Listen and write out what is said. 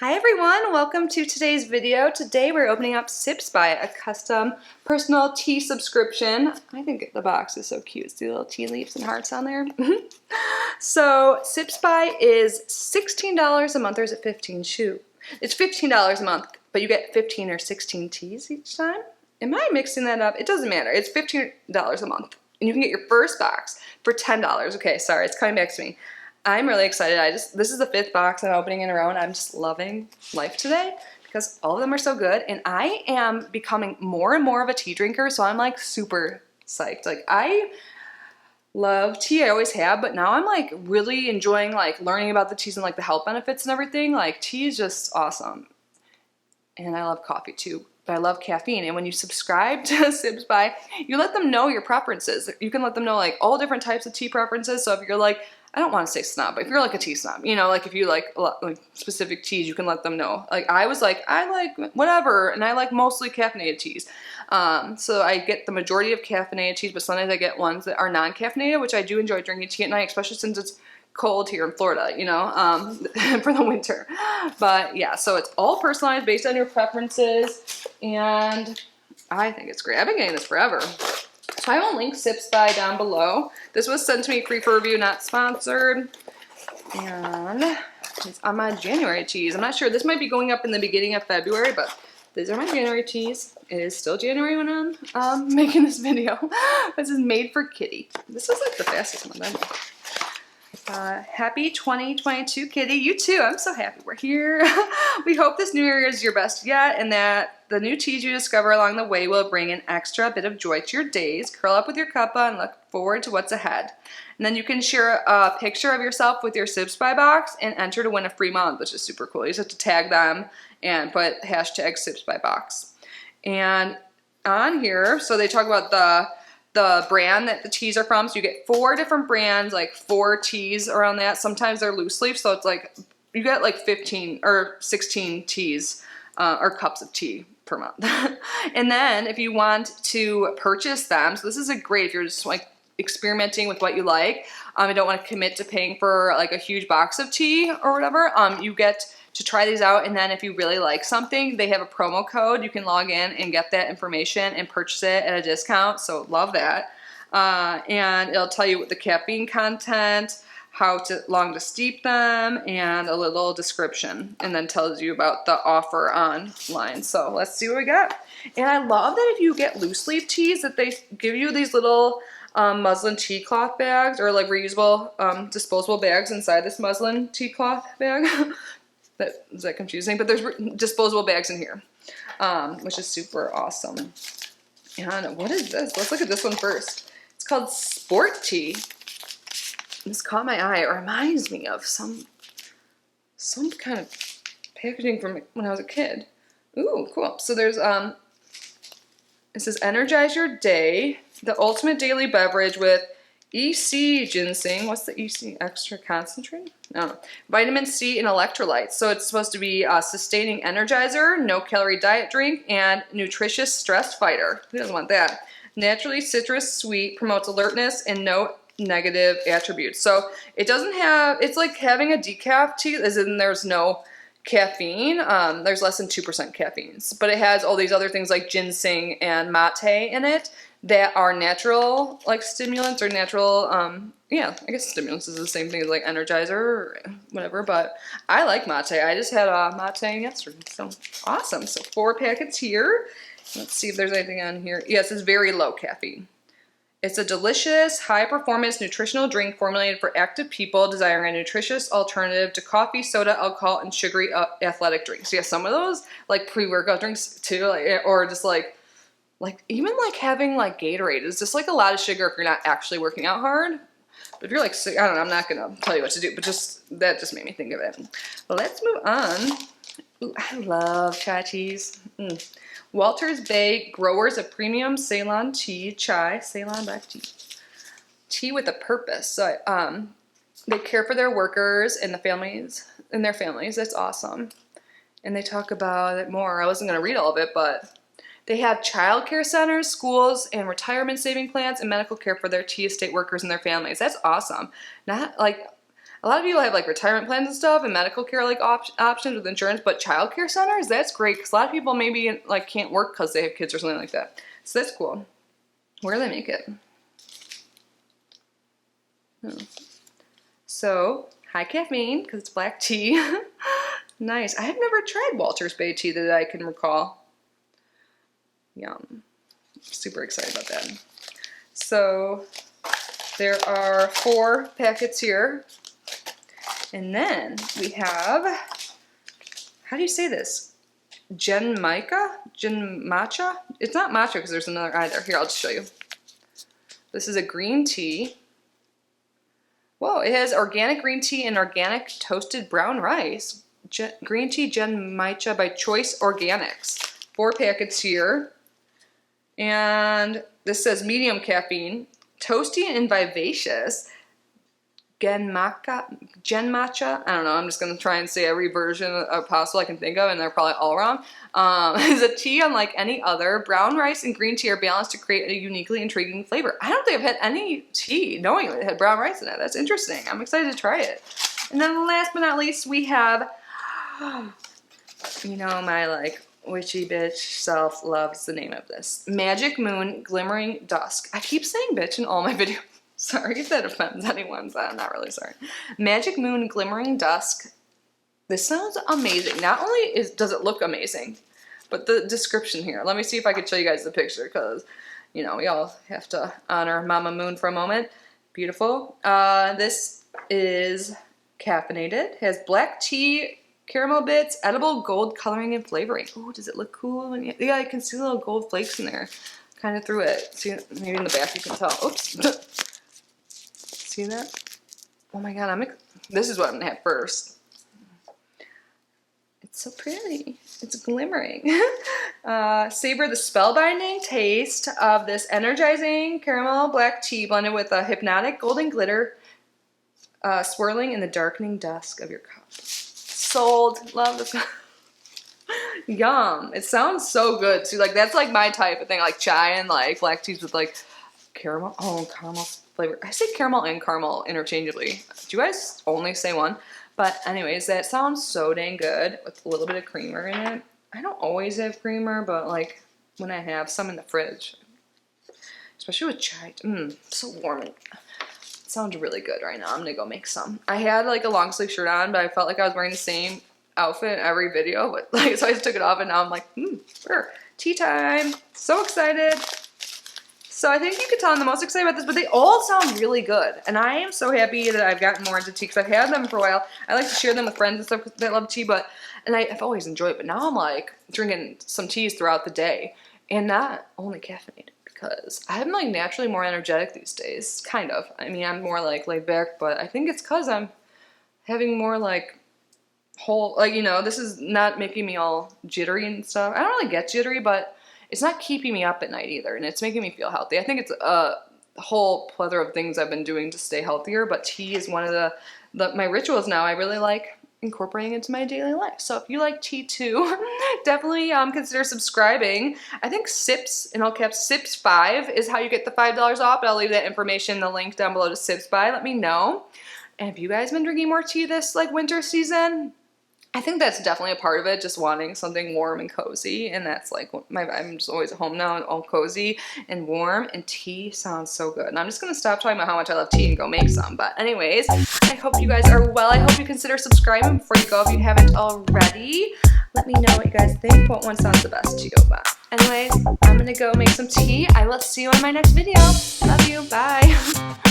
Hi everyone, welcome to today's video. Today we're opening up Sips by, a custom personal tea subscription. I think the box is so cute. See the little tea leaves and hearts on there? So Sips by is $16 a month, or is it 15? Shoot. It's $15 a month, but you get 15 or 16 teas each time. Am I mixing that up? It doesn't matter. It's $15 a month. And you can get your first box for $10. Okay, sorry, it's coming back to me. I'm really excited. This is the 5th box I'm opening in a row, and I'm just loving life today because all of them are so good. And I am becoming more and more of a tea drinker, so I'm like super psyched. Like, I love tea, I always have, but now I'm like really enjoying like learning about the teas and like the health benefits and everything. Like, tea is just awesome. And I love coffee too, but I love caffeine. And when you subscribe to Sips by, you let them know your preferences. You can let them know like all different types of tea preferences. So if you're like, I don't want to say snob, but if you're like a tea snob, you know, like if you like a lot, like specific teas, you can let them know. Like, I was like, I like whatever, and I like mostly caffeinated teas. So I get the majority of caffeinated teas, but sometimes I get ones that are non-caffeinated, which I do enjoy drinking tea at night, especially since it's cold here in Florida, you know, for the winter. But yeah, so it's all personalized based on your preferences, and I think it's great. I've been getting this forever. So I will link Sips by down below. This was sent to me free for review, not sponsored. And it's on my January teas. I'm not sure. This might be going up in the beginning of February, but these are my January teas. It is still January when I'm making this video. This is made for Kitty. This is like the fastest one ever. Happy 2022, Kitty. You too. I'm so happy we're here. We hope this new year is your best yet, and that the new teas you discover along the way will bring an extra bit of joy to your days. Curl up with your cuppa and look forward to what's ahead. And then you can share a picture of yourself with your Sips by box and enter to win a free month, which is super cool. You just have to tag them and put hashtag Sips by box. And on here, so they talk about the brand that the teas are from. So you get 4 different brands, like 4 teas around that. Sometimes they're loose leaf, so it's like you get like 15 or 16 teas or cups of tea per month. And then if you want to purchase them, so this is a great if you're just like experimenting with what you like, you don't want to commit to paying for like a huge box of tea or whatever, you get to try these out, and then if you really like something, they have a promo code. You can log in and get that information and purchase it at a discount, so love that. And it'll tell you what the caffeine content, how long to steep them, and a little description, and then tells you about the offer online. So let's see what we got. And I love that if you get loose leaf teas, that they give you these little muslin tea cloth bags, or like reusable disposable bags inside this muslin tea cloth bag. Is that confusing? But there's disposable bags in here, which is super awesome. And what is this? Let's look at this one first. It's called Sport Tea. This caught my eye. It reminds me of some kind of packaging from when I was a kid. Ooh, cool. So there's it says energize your day, the ultimate daily beverage with EC ginseng. What's the EC? Extra concentrate? No. Vitamin C and electrolytes. So it's supposed to be a sustaining energizer, no calorie diet drink, and nutritious stress fighter. Who doesn't want that? Naturally citrus sweet, promotes alertness and no negative attributes. So it doesn't have, it's like having a decaf tea, as in there's no caffeine. There's less than 2% caffeine. But it has all these other things like ginseng and mate in it that are natural, like stimulants, or natural, yeah, I guess stimulants is the same thing as like energizer or whatever, but I like mate. I just had a mate yesterday, so awesome. So 4 packets here. Let's see if there's anything on here. Yes, it's very low caffeine. It's a delicious, high-performance nutritional drink formulated for active people desiring a nutritious alternative to coffee, soda, alcohol, and sugary athletic drinks. Yeah, some of those, like pre-workout drinks too, like, or just like even like having like Gatorade is just like a lot of sugar if you're not actually working out hard. But if you're like sick, I don't know, I'm not gonna tell you what to do, but that just made me think of it. Let's move on. Ooh, I love chai teas. Walters Bay Growers of Premium Ceylon Tea Chai, Ceylon black tea. Tea with a purpose. So they care for their workers and their families. That's awesome. And they talk about it more. I wasn't gonna read all of it, but they have child care centers, schools, and retirement saving plans and medical care for their tea estate workers and their families. That's awesome. Not like, A lot of people have like retirement plans and stuff and medical care like options with insurance, but child care centers, that's great because a lot of people maybe like can't work because they have kids or something like that. So that's cool. Where do they make it? So high caffeine because it's black tea. Nice. I have never tried Walter's Bay tea that I can recall. Yum. Super excited about that. So there are 4 packets here. And then we have, how do you say this? Genmatcha? It's not matcha because there's another either. Here, I'll just show you. This is a green tea. Whoa, it has organic green tea and organic toasted brown rice. Green tea Genmatcha by Choice Organics. 4 packets here. And this says medium caffeine, toasty and vivacious. Genmatcha, I don't know, I'm just going to try and say every version of possible I can think of, and they're probably all wrong. Is a tea unlike any other. Brown rice and green tea are balanced to create a uniquely intriguing flavor. I don't think I've had any tea knowing it had brown rice in it. That's interesting. I'm excited to try it. And then last but not least, we have, you know, my like witchy bitch self loves the name of this. Magic Moon Glimmering Dusk. I keep saying bitch in all my videos. Sorry if that offends anyone, but I'm not really sorry. Magic Moon Glimmering Dusk. This sounds amazing. Not only does it look amazing, but the description here. Let me see if I can show you guys the picture because, you know, we all have to honor Mama Moon for a moment. Beautiful. This is caffeinated. Has black tea, caramel bits, edible gold coloring and flavoring. Oh, does it look cool? Yeah, I can see little gold flakes in there. Kind of through it. See, maybe in the back you can tell. Oops. See that? Oh my god, this is what I'm gonna have first. It's so pretty. It's glimmering. Savor the spellbinding taste of this energizing caramel black tea blended with a hypnotic golden glitter swirling in the darkening dusk of your cup. Sold. Love this. Yum. It sounds so good too. Like that's like my type of thing. Like chai and like black teas with like caramel. Oh, caramel flavor. I say caramel and caramel interchangeably. Do you guys only say one? But anyways, that sounds so dang good with a little bit of creamer in it. I don't always have creamer, but like when I have some in the fridge, especially with chai. So warm. It sounds really good right now. I'm gonna go make some. I had like a long sleeve shirt on, but I felt like I was wearing the same outfit in every video. But like, so I just took it off, and now I'm like, sure, tea time. So excited. So I think you can tell I'm the most excited about this, but they all sound really good. And I am so happy that I've gotten more into tea because I've had them for a while. I like to share them with friends and stuff that love tea, and I've always enjoyed it. But now I'm like drinking some teas throughout the day and not only caffeinated because I'm like naturally more energetic these days, kind of. I mean, I'm more like laid back, but I think it's because I'm having more like you know, this is not making me all jittery and stuff. I don't really get jittery, but it's not keeping me up at night either, and it's making me feel healthy. I think it's a whole plethora of things I've been doing to stay healthier, but tea is one of my rituals now. I really like incorporating into my daily life. So if you like tea too, definitely consider subscribing. I think SIPS, in all caps, SIPS 5 is how you get the $5 off, but I'll leave that information, the link down below to SIPS Buy. Let me know. And have you guys been drinking more tea this like winter season? I think that's definitely a part of it, just wanting something warm and cozy, and that's like I'm just always at home now and all cozy and warm, and tea sounds so good. And I'm just going to stop talking about how much I love tea and go make some. But anyways, I hope you guys are well. I hope you consider subscribing before you go if you haven't already. Let me know what you guys think, what one sounds the best to you. But anyways, I'm going to go make some tea. I will see you in my next video. Love you. Bye.